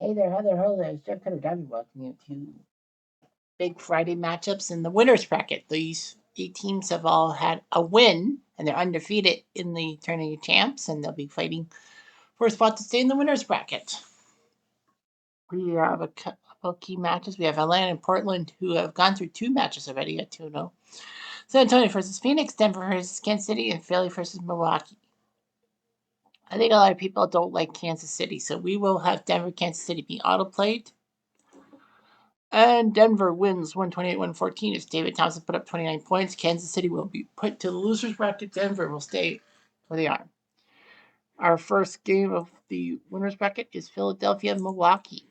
Hey there, Heather Hose. Jeff Cutter W welcoming you to big Friday matchups in the winners bracket. These 8 teams have all had a win, and they're undefeated in the Trny champs, and they'll be fighting for a spot to stay in the winners bracket. We have a couple key matches. We have Atlanta and Portland, who have gone through 2 matches already at 2-0. San Antonio versus Phoenix, Denver versus Kansas City, and Philly versus Milwaukee. I think a lot of people don't like Kansas City, so we will have Denver, Kansas City be autoplayed. And Denver wins 128-114 as David Thompson put up 29 points. Kansas City will be put to the losers bracket. Denver will stay where they are. Our first game of the winners bracket is Philadelphia-Milwaukee.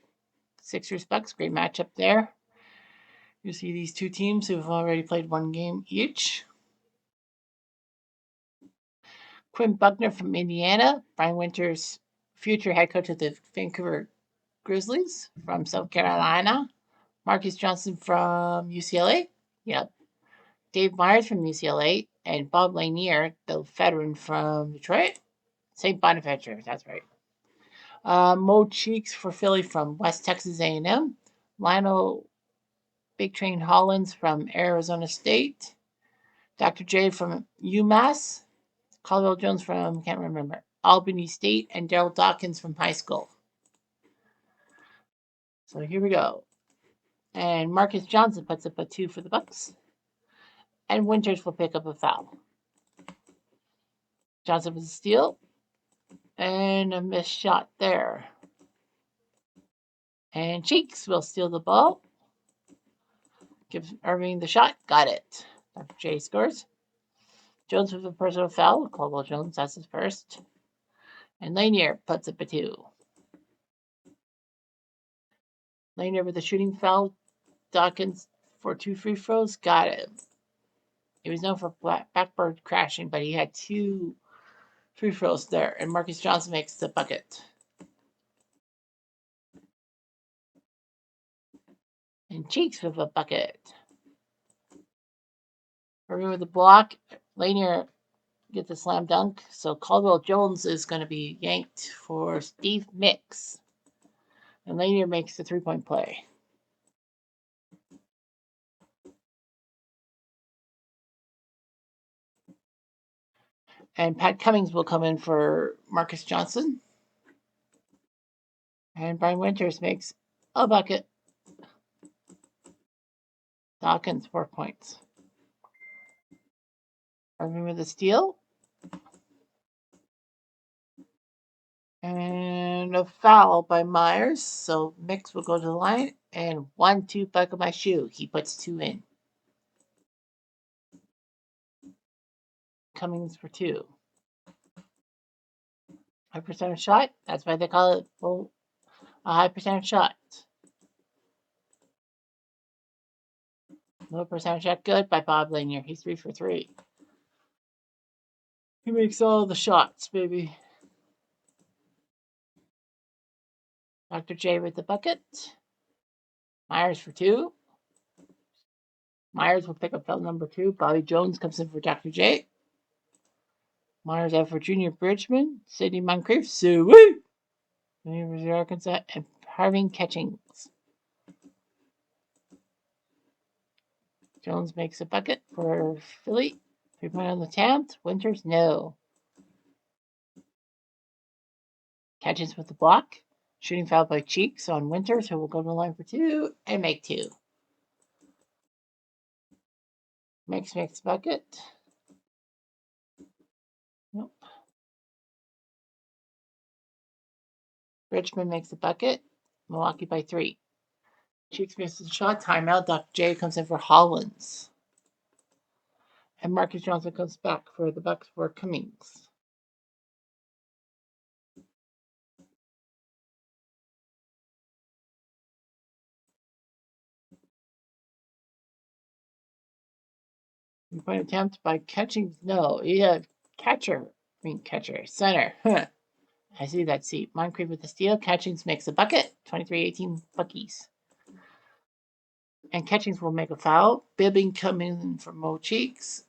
Sixers Bucks, great matchup there. You see these 2 teams who have already played 1 game each. Quinn Buckner from Indiana, Brian Winters, future head coach of the Vancouver Grizzlies from South Carolina, Marcus Johnson from UCLA. Yep. Dave Myers from UCLA, and Bob Lanier, the veteran from Detroit. St. Bonaventure, that's right. Mo Cheeks for Philly from West Texas A&M. Lionel Big Train Hollins from Arizona State. Dr. J from UMass. Caldwell Jones from, can't remember, Albany State. And Daryl Dawkins from high school. So here we go. And Marcus Johnson puts up a 2 for the Bucks. And Winters will pick up a foul. Johnson with a steal. And a missed shot there. And Cheeks will steal the ball. Gives Irving the shot. Got it. Dr. J scores. Jones with a personal foul. Caldwell Jones, that's his first. And Lanier puts up a 2. Lanier with a shooting foul. Dawkins for 2 free throws. Got it. He was known for backboard crashing, but he had 2 free throws there. And Marcus Johnson makes the bucket. And Cheeks with a bucket. Irving with the block. Lanier gets a slam dunk. So Caldwell Jones is going to be yanked for Steve Mix. And Lanier makes the 3-point play. And Pat Cummings will come in for Marcus Johnson. And Brian Winters makes a bucket. Dawkins, 4 points. Irving with a steal. And a foul by Myers. So Mix will go to the line. And 1-2 buckle my shoe. He puts 2 in. Cummings for 2. High percentage shot. That's why they call it a high percentage shot. Low percentage shot good by Bob Lanier. He's 3 for 3. He makes all the shots, baby. Dr. J with the bucket. Myers for 2. Myers will pick up foul number 2. Bobby Jones comes in for Dr. J. Myers out for Junior Bridgman. Sidney Moncrief. Suey. University of Arkansas. And Harving Catchings. Jones makes a bucket for Philly. 3-point on the attempt. Winters, no. Catchings with the block. Shooting foul by Cheeks on Winters, who will go to the line for 2 and make 2. Mix makes bucket. Nope. Richmond makes a bucket. Milwaukee by 3. Cheeks misses a shot. Timeout. Dr. J comes in for Hollins. And Marcus Johnson comes back for the Bucks for Cummings. Point attempt by Catchings. No, center. I see that seat. Moncrief with the steal. Catchings makes a bucket. 23-18 Buckies. And Catchings will make a foul. Bibbing coming in from Mo Cheeks.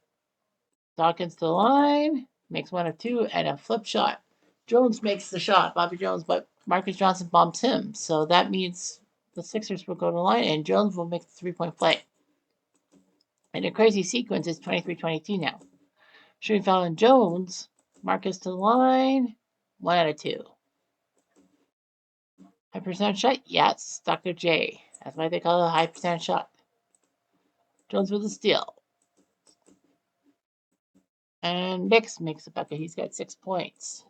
Dawkins to the line. Makes 1 of 2 and a flip shot. Jones makes the shot. Bobby Jones, but Marcus Johnson bombs him. So that means the Sixers will go to the line and Jones will make the 3-point play. And a crazy sequence is 23-22 now. Shooting foul on Jones. Marcus to the line. 1 out of 2. High percent shot? Yes. Dr. J. That's why they call it a high percent shot. Jones with a steal. And Mix makes a bucket. He's got 6 points.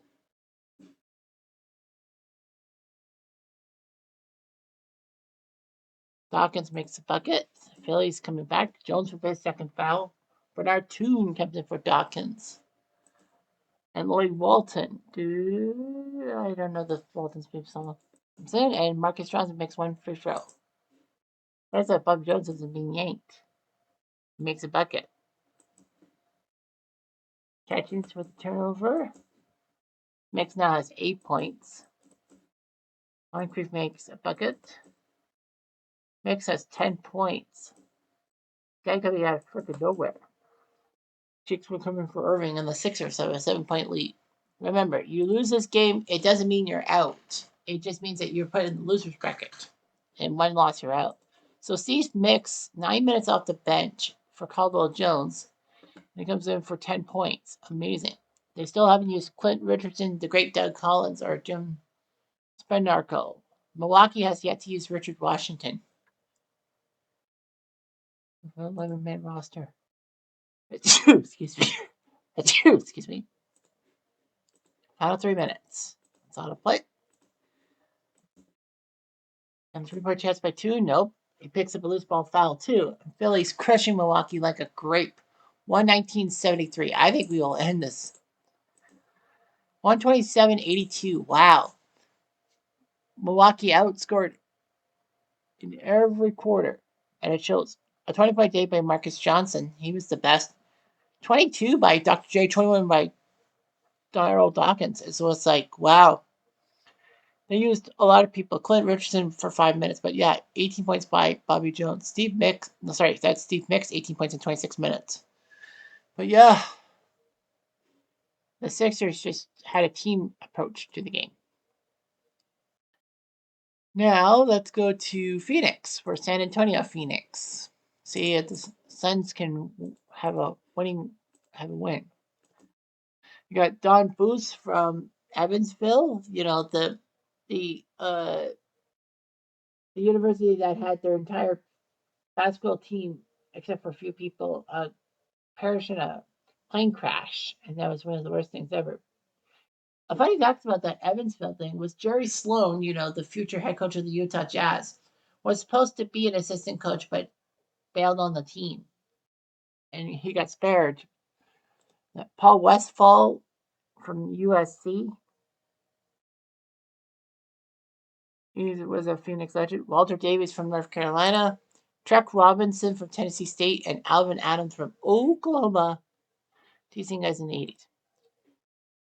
Dawkins makes a bucket. Philly's coming back. Jones for his second foul. Bernard Toon comes in for Dawkins. And Lloyd Walton. I don't know the Walton's theme song. And Marcus Johnson makes one free throw. That's that Bob Jones isn't being yanked. He makes a bucket. Catchings for the turnover. Mix now has 8 points. Moncrief makes a bucket. Mix has 10 points. Guy coming out of freaking nowhere. Chicks were coming for Irving, and the Sixers have a 7-point lead. Remember, you lose this game, it doesn't mean you're out. It just means that you're put in the loser's bracket. And one loss, you're out. So Steve Mix, 9 minutes off the bench for Caldwell Jones. And he comes in for 10 points. Amazing. They still haven't used Clint Richardson, the great Doug Collins, or Jim Spenarco. Milwaukee has yet to use Richard Washington. 11-man roster. Excuse me. Excuse me. Final 3 minutes. It's on a play. And 3-point chance by 2. Nope. He picks up a loose ball foul, too. And Philly's crushing Milwaukee like a grape. 119-73. I think we will end this. 127-82. Wow. Milwaukee outscored in every quarter. And it shows. A 20-point day by Marcus Johnson. He was the best. 22 by Dr. J. 21 by Darryl Dawkins. So it's like, wow. They used a lot of people. Clint Richardson for 5 minutes, but yeah, 18 points by Bobby Jones. That's Steve Mix, 18 points in 26 minutes. But yeah, the Sixers just had a team approach to the game. Now let's go to Phoenix for San Antonio. Phoenix. See if the Suns can have a win. You got Don Booth from Evansville. You know the the university that had their entire basketball team, except for a few people, perished in a plane crash, and that was one of the worst things ever. A funny fact about that Evansville thing was Jerry Sloan, the future head coach of the Utah Jazz, was supposed to be an assistant coach, but bailed on the team, and he got spared. Paul Westphal from USC, he was a Phoenix legend. Walter Davis from North Carolina, Trek Robinson from Tennessee State, and Alvin Adams from Oklahoma, teaching guys in the 80s.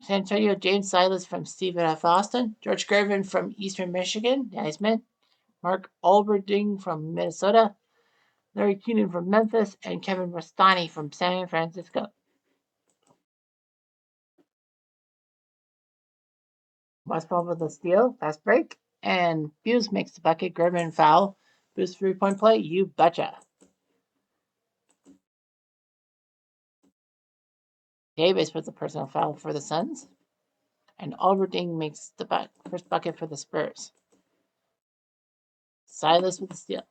San Antonio, James Silas from Stephen F. Austin, George Gervin from Eastern Michigan, nice man, Mark Alberding from Minnesota, Larry Keenan from Memphis, and Kevin Rastani from San Francisco. Westball with a steal, fast break, and Buse makes the bucket, Gervin foul. Buse 3-point play, you betcha. Davis with the personal foul for the Suns, and Alberding makes the first bucket for the Spurs. Silas with the steal.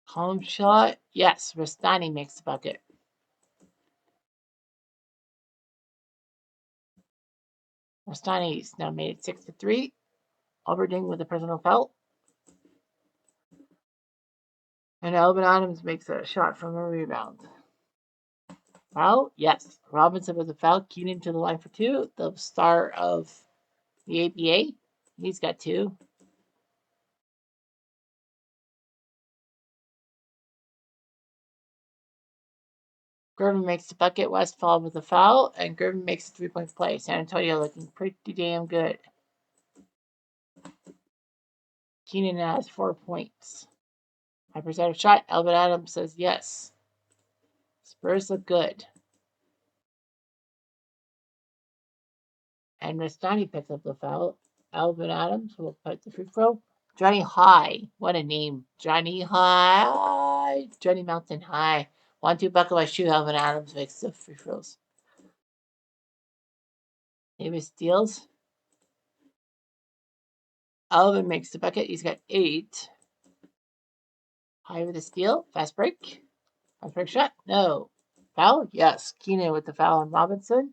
Home shot, yes, Rastani makes the bucket. Rastani's now made it 6-3. Alberding with a personal foul. And Alvin Adams makes a shot from a rebound. Foul? Yes. Robinson with a foul. Keenan to the line for 2. The star of the ABA. He's got 2. Gervin makes the bucket. Westfall with a foul. And Gervin makes a 3-point play. San Antonio looking pretty damn good. Keenan has 4 points. High percentage shot. Alvin Adams says yes. Spurs look good. And Rastani picks up the foul. Alvin Adams will put the free throw. Johnny High. What a name. Johnny High. Johnny Mountain High. 1-2 bucket by shoe. Alvin Adams makes the free throws. Davis steals. Alvin makes the bucket. He's got 8. High with a steal. Fast break. Fast break shot. No. Foul? Yes. Keenan with the foul on Robinson.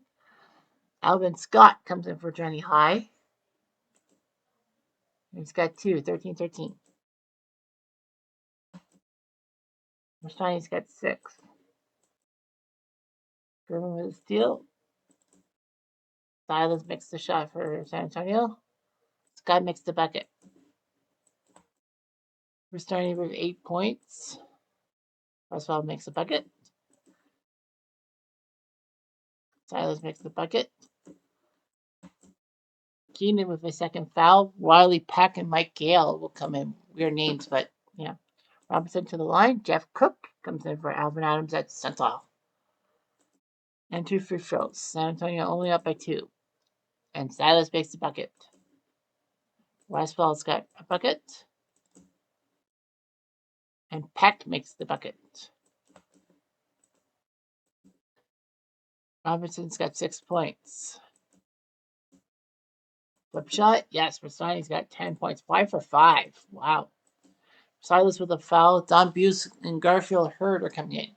Alvin Scott comes in for Johnny High. He's got 2. 13-13. Rastani's got 6. Griffin with a steal. Silas makes the shot for San Antonio. Scott makes the bucket. We're starting with 8 points. Roswell makes the bucket. Silas makes the bucket. Keenan with a second foul. Riley Peck and Mike Gale will come in. Weird names, but yeah. Robinson to the line. Jeff Cook comes in for Alvin Adams at center. And 2 free throws. San Antonio only up by 2. And Silas makes the bucket. Westfall's got a bucket. And Peck makes the bucket. Robinson's got 6 points. Flip shot, yes, Rastani's got 10 points. 5 for 5. Wow. Silas with a foul. Don Buse and Garfield Hurd are coming in.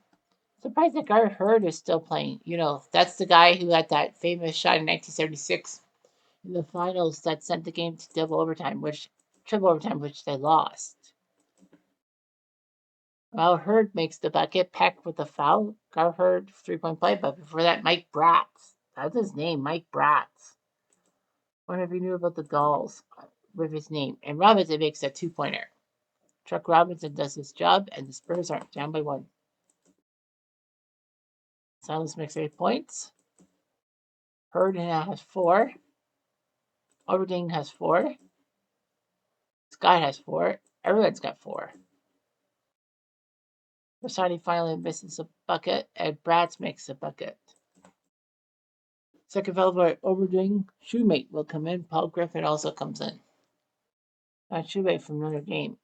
Surprised that Gar Hurd is still playing. You know, that's the guy who had that famous shot in 1976 in the finals that sent the game to triple overtime, which they lost. Well, Hurd makes the bucket. Peck with the foul. Gar Hurd 3-point play, but before that, Mike Bratz. That's his name, Mike Bratz. Wonder if you knew about the dolls with his name. And Robinson makes a 2-pointer. Chuck Robinson does his job, and the Spurs are down by 1. Silas makes 8 points. Hurd now has 4. Overding has 4. Scott has 4. Everyone's got 4. Rashadi finally misses a bucket, and Bratz makes a bucket. Second foul by Overding. Shoemate will come in. Paul Griffin also comes in. Shoemate from Notre Dame,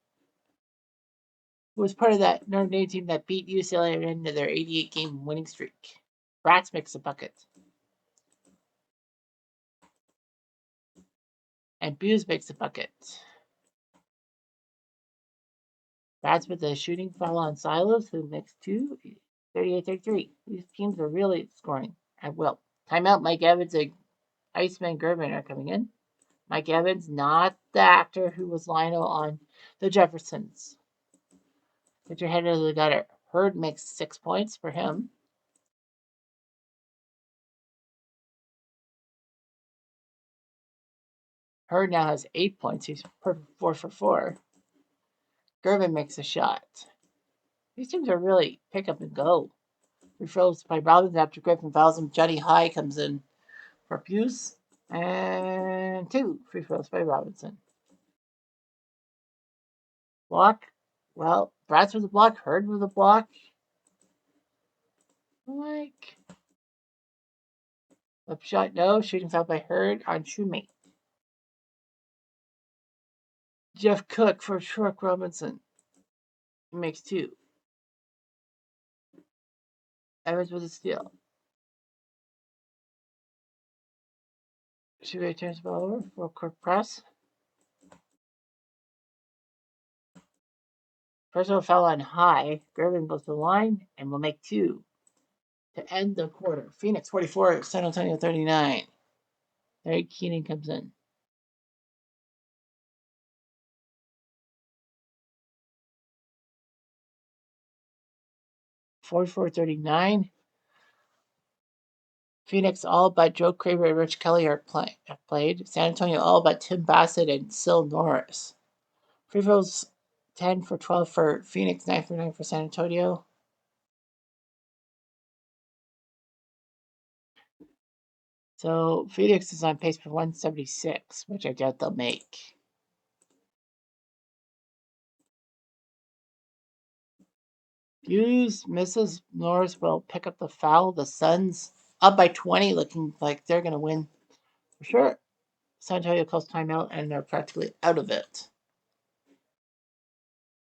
who was part of that Notre Dame team that beat UCLA into their 88-game winning streak. Bratz makes a bucket. And Buse makes a bucket. Bratz with a shooting foul on Silos, who makes 2, 38-33. These teams are really scoring at will. Timeout. Mike Evans and Iceman Gervin are coming in. Mike Evans, not the actor who was Lionel on The Jeffersons. Get your head out of the gutter. Hurd makes 6 points for him. Hurd now has 8 points. He's perfect 4 for 4. Gervin makes a shot. These teams are really pick up and go. Free throws by Robinson after Griffin fouls him. Johnny High comes in for Buse. And 2 free throws by Robinson. Block. Well, Bratz with a block. Hurd with a block. Like. Up shot, no. Shooting foul by Hurd on Shoemate. Jeff Cook for Truck Robinson. He makes 2. Evans with a steal. Shoemate turns the ball over for a quick press. Personal foul on High. Gervin goes to the line and will make 2 to end the quarter. Phoenix 44, San Antonio 39. Larry Keenan comes in. Forty-four 39. Phoenix all but Joe Craver and Rich Kelly have played. San Antonio all but Tim Bassett and Sil Norris. Free throws 10 for 12 for Phoenix, 9 for 9 for San Antonio. So Phoenix is on pace for 176, which I doubt they'll make. Hughes misses. Norris will pick up the foul. The Suns up by 20, looking like they're going to win For sure. San Antonio calls timeout, and they're practically out of it.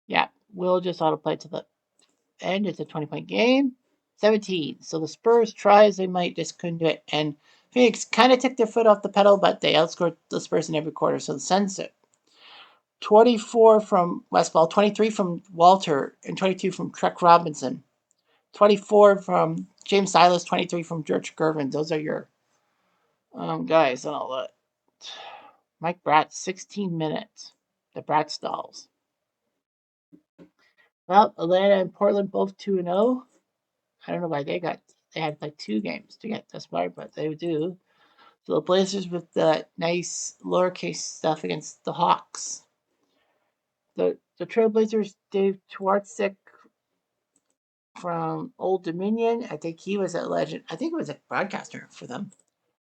Yeah, we'll just autoplay to the end. It's a 20-point game. 17. So the Spurs try as they might, just couldn't do it. And Phoenix kind of took their foot off the pedal, but they outscored the Spurs in every quarter. So the Suns 24 from Westball, 23 from Walter, and 22 from Trek Robinson. 24 from James Silas, 23 from George Gervin. Those are your guys and all that. Mike Bratt, 16 minutes. The Bratt stalls. Well, Atlanta and Portland both 2 and 0. I don't know why they had like 2 games to get this far, but they do. So the Blazers with the nice lowercase stuff against the Hawks. The Trailblazers, Dave Twartzik from Old Dominion. I think he was a legend. I think he was a broadcaster for them.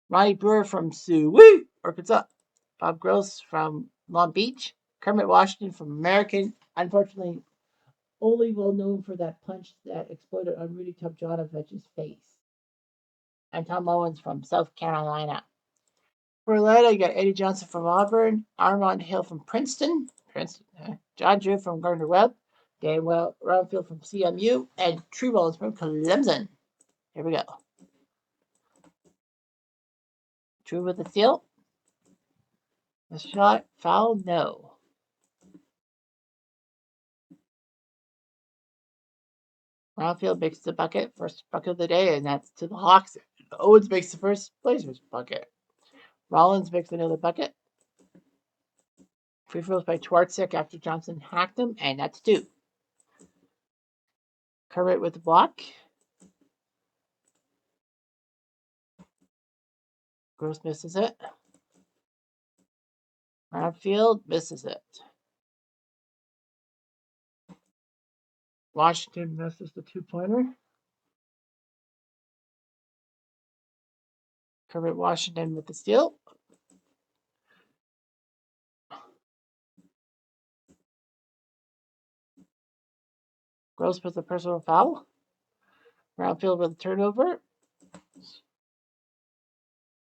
Ronnie Brewer from Sioux, Arkansas. Bob Gross from Long Beach. Kermit Washington from American. Unfortunately, only well known for that punch that exploded on Rudy Tomjanovich's face. And Tom Owens from South Carolina. For Atlanta, you got Eddie Johnson from Auburn, Armand Hill from Princeton, John Drew from Gardner Webb, Dan Roundfield from CMU, and True Rollins from Clemson. Here we go. True with the steal. A shot, foul, no. Roundfield makes the bucket, first bucket of the day, and that's to the Hawks. Owens makes the first Blazers bucket. Rollins makes another bucket. Free throws by Twartzik after Johnson hacked him, and that's 2. Kermit with the block. Gross misses it. Roundfield misses it. Washington misses the 2-pointer. Kermit Washington with the steal. Gross with a personal foul. Roundfield with a turnover.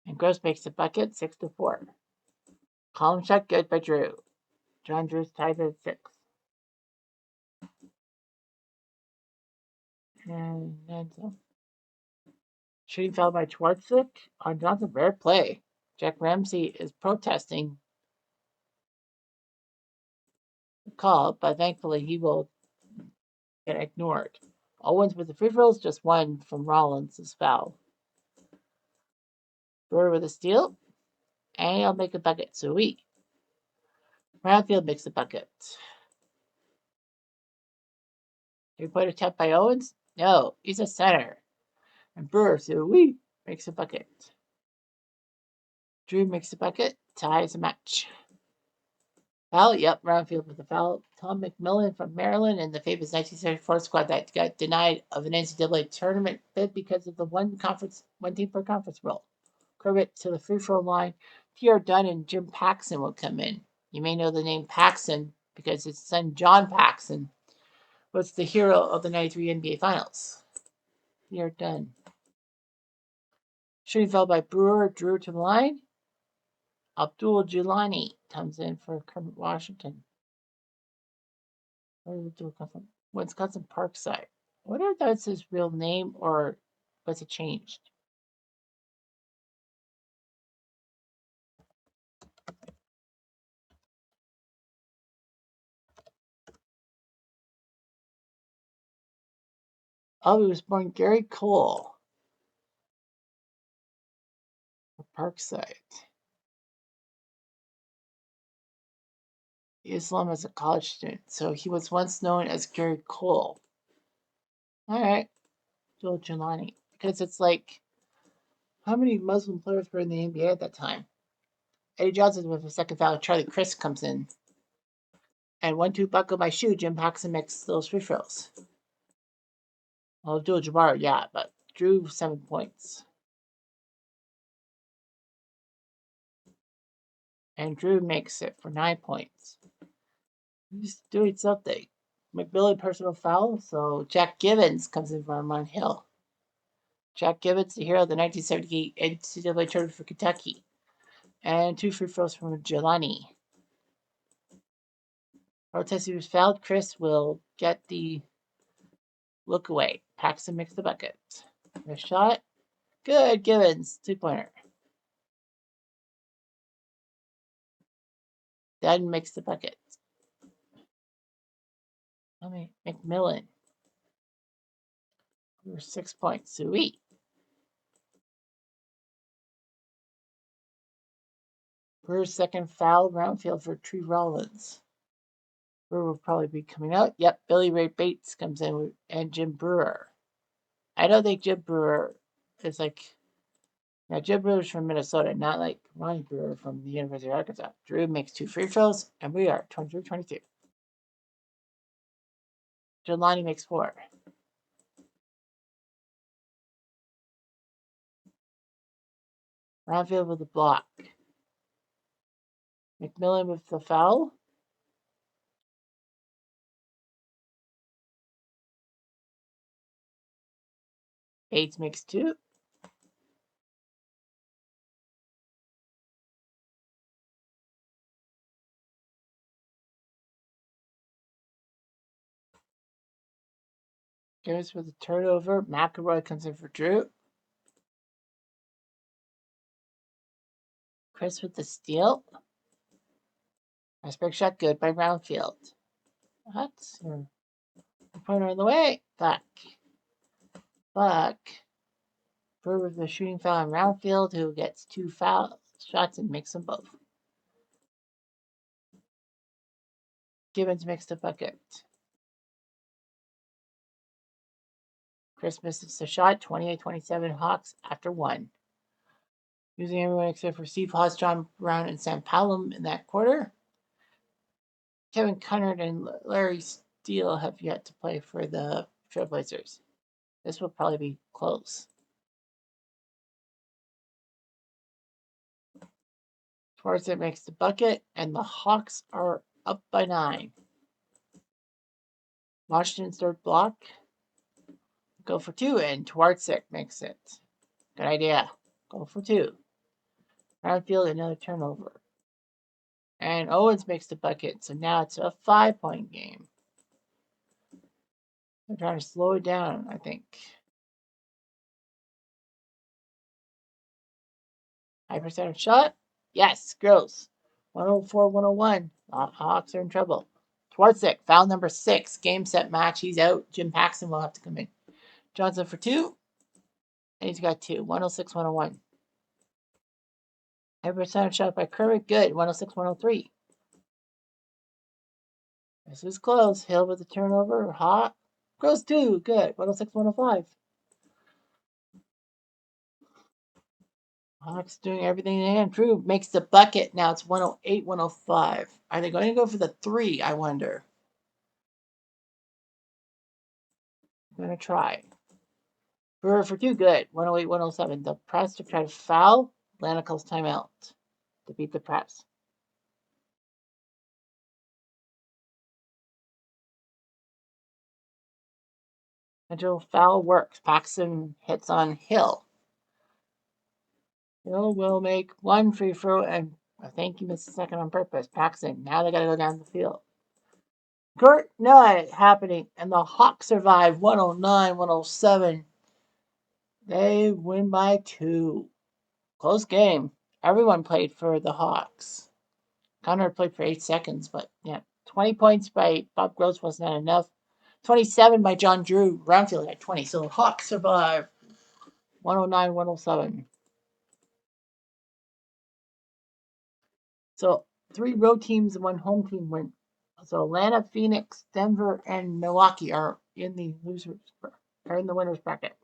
And Gross makes the bucket, 6-4. Column shot good by Drew. John Drew's tied at 6. And then some. Shooting foul by Twartzik on Johnson. Rare play. Jack Ramsey is protesting the call, but thankfully he will get ignored. Owens with the free throws, just 1 from Rollins' foul. Brewer with a steal, and he'll make a bucket. So Roundfield makes a bucket. 3-pointer attempt by Owens? No, he's a center. And Brewer, so makes a bucket. Drew makes a bucket, ties a match. Foul, yep, Roundfield with the foul. Tom McMillan from Maryland and the famous 1974 squad that got denied of an NCAA tournament bid because of the one team per conference rule. Kermit to the free throw line. Pierre Dunn and Jim Paxson will come in. You may know the name Paxson because his son John Paxson was the hero of the 93 NBA Finals. Pierre Dunn. Shooting foul by Brewer, Drew to the line. Abdul Jelani comes in for Kermit Washington. Where did Abdul come from? Wisconsin Parkside. I wonder if that's his real name or was it changed? Oh, he was born Gary Cole of Parkside. Islam as a college student, so he was once known as Gary Cole. All right, Joel Jelani, because it's like how many Muslim players were in the NBA at that time? Eddie Johnson with the second foul. Charlie Chris comes in, and 1-2 buckle my shoe. Jim Paxson makes those free throws. Well, Abdul Jabbar, yeah, but Drew 7 points, and Drew makes it for 9 points. He's doing something. McMillan personal foul, so Jack Gibbons comes in for Armand Hill. Jack Gibbons, the hero of the 1978 NCAA tournament for Kentucky. And 2 free throws from Jelani. Protest was fouled. Chris will get the look away. Paxton makes the bucket. A shot. Good. Gibbons. 2-pointer. Dunn makes the bucket. McMillan. For 6 points. Sweet. Brewer's second foul. Round field for Tree Rollins. Brewer will probably be coming out. Yep. Billy Ray Bates comes in and Jim Brewer. I don't think Jim Brewer is like. Now, Jim Brewer's from Minnesota, not like Ronnie Brewer from the University of Arkansas. Drew makes 2 free throws, and we are 23-22. Jelani makes 4. Roundfield with a block. McMillan with the foul. Bates makes 2. Gibbs with a turnover. McElroy comes in for Drew. Chris with the steal. Nice break shot, good by Roundfield. What? Pointer on the way. Buck. Brewer with the shooting foul on Roundfield, who gets 2 foul shots and makes them both. Gibbons makes the bucket. Chris misses the shot. 28-27 Hawks after 1. Using everyone except for Steve Haas, John Brown, and Sam Powell in that quarter. Kevin Cunard and Larry Steele have yet to play for the Trailblazers. This will probably be close. Schwartz makes the bucket, and the Hawks are up by 9. Washington's third block. Go for 2, and Twartzik makes it. Good idea. Go for 2. Roundfield, another turnover. And Owens makes the bucket, so now it's a 5-point game. They're trying to slow it down, I think. High percentage shot? Yes, gross. 104-101. Hawks are in trouble. Twartzik, foul number 6. Game, set, match. He's out. Jim Paxton will have to come in. Johnson for 2. And he's got 2. 106-101. High percentage shot by Kermit. Good. 106-103. This is close. Hill with the turnover. Hot. Gross 2. Good. 106-105. Hawks doing everything they can. Drew makes the bucket. Now it's 108-105. Are they going to go for the 3, I wonder? I'm going to try. Brewer for 2, good. 108-107. The press to try to foul. Atlanta calls timeout to beat the press. Central foul works. Paxton hits on Hill. Hill will make 1 free throw, and I think he missed the second on purpose. Paxton, now they got to go down the field. Gert Nye happening, and the Hawks survive 109-107. They win by 2. Close game. Everyone played for the Hawks. Connor played for 8 seconds, but yeah. 20 points by Bob Gross was not enough. 27 by John Drew. Brownfield got 20. So Hawks survive 109-107. So 3 road teams and 1 home team win. So Atlanta, Phoenix, Denver, and Milwaukee are in the winners bracket.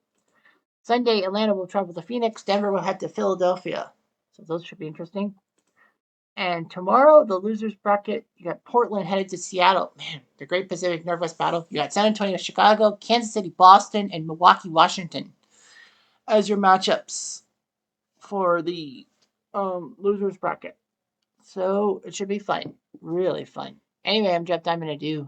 Sunday, Atlanta will travel to Phoenix. Denver will head to Philadelphia. So those should be interesting. And tomorrow, the losers bracket, you got Portland headed to Seattle. Man, the Great Pacific Northwest Battle. You got San Antonio, Chicago, Kansas City, Boston, and Milwaukee, Washington as your matchups for the losers bracket. So it should be fun. Really fun. Anyway, I'm Jeff Diamond. Adieu.